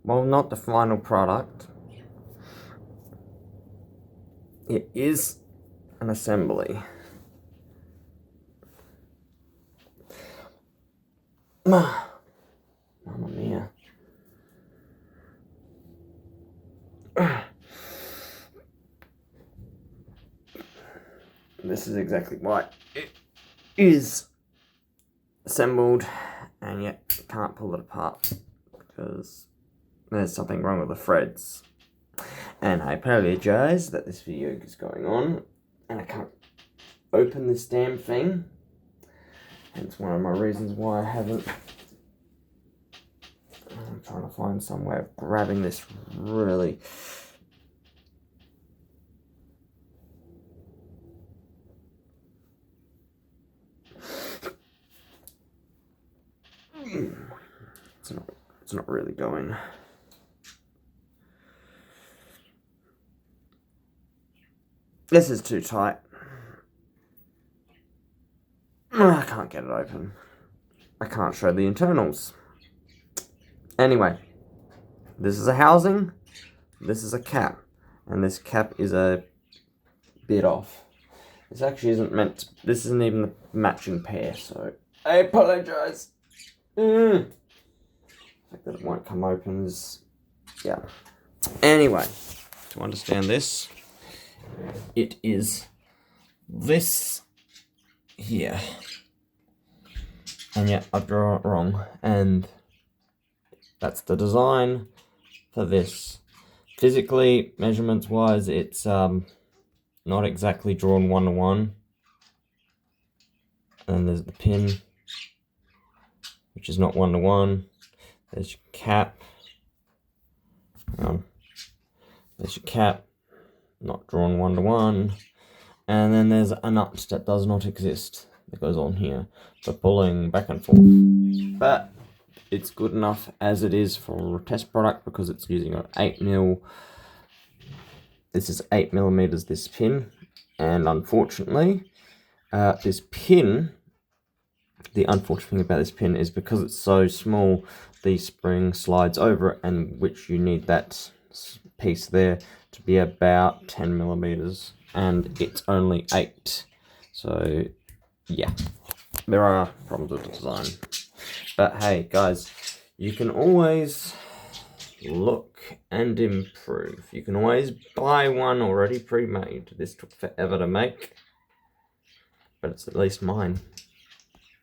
Well, not the final product. It is an assembly. Mamma mia. This is exactly why it is assembled, and yet can't pull it apart because there's something wrong with the threads. And I apologize that this video is going on and I can't open this damn thing. And it's one of my reasons why I haven't. I'm trying to find some way of grabbing this really. It's not really going. This is too tight. I can't get it open. I can't show the internals. Anyway, this is a housing, this is a cap, and this cap is a bit off. This actually isn't meant to, this isn't even the matching pair, so I apologize. The fact that it won't come open is, yeah. Anyway, to understand this, it is this here. And yeah, I've drawn it wrong, and that's the design for this. Physically, measurements wise, it's not exactly drawn 1-to-1. And there's the pin, which is not 1-to-1. There's your cap. There's your cap, not drawn 1-to-1. And then there's a nut that does not exist that goes on here for pulling back and forth. But it's good enough as it is for a test product because it's using an 8mm. This is 8mm, this pin. And unfortunately, this pin, the unfortunate thing about this pin is because it's so small, the spring slides over it, and which you need that piece there to be about 10mm, and it's only 8. So yeah, there are problems with the design. But hey guys, you can always look and improve. You can always buy one already pre-made. This took forever to make, but it's at least mine.